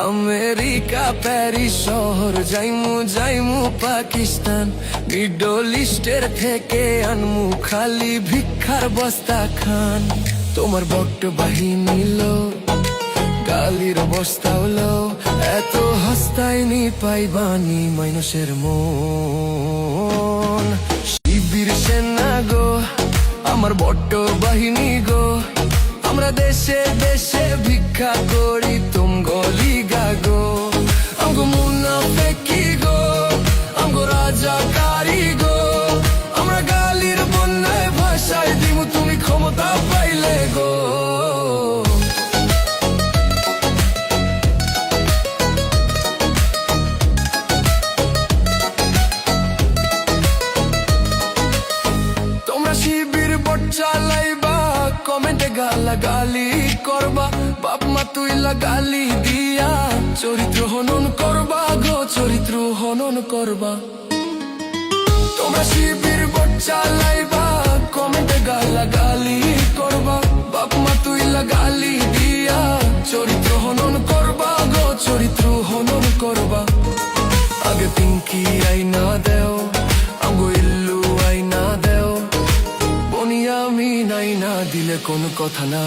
America Paris শহর যাইমু যাইমু Pakistan, middle ইস্টের থেকে আনমু খালি ভিক্ষার বস্তা খান। তোমার বট্ট বাহিনী লো, গালির বস্তা হলো, এত হস্তায় নি পাইবানি মানুষের মন। শিবির সেনা গো, আমার বট্ট বাহিনী গো, আমরা দেশে দেশে ভিক্ষা করি তুম গলি গাগো। আমগো মুনাফেকি গো, আমগো রাজাকারি গো, আমরা গালির বন্যায় ভাষায় দিমু তুমি ক্ষমতা পাইলে গো। তোমরা শিবির বট চালাইবা, কমেন্টে গালাগালি করবা, বাপ মা তুইলা গালি দিয়া চরিত্র হনন করবা গো, চরিত্র হনন করবা। তোমরা শিবির বট চালাইবা, কমেন্টে গালাগালি করবা, বাপ মা তুইলা গালি দিয়া চরিত্র হনন করবা গো, চরিত্র হনন করবা। আগে পিঙ্কি আইনা দেও, আমগো ইল্লু আইনা দেও, বনিয়ামি নাই না দিলে কোন কথা না।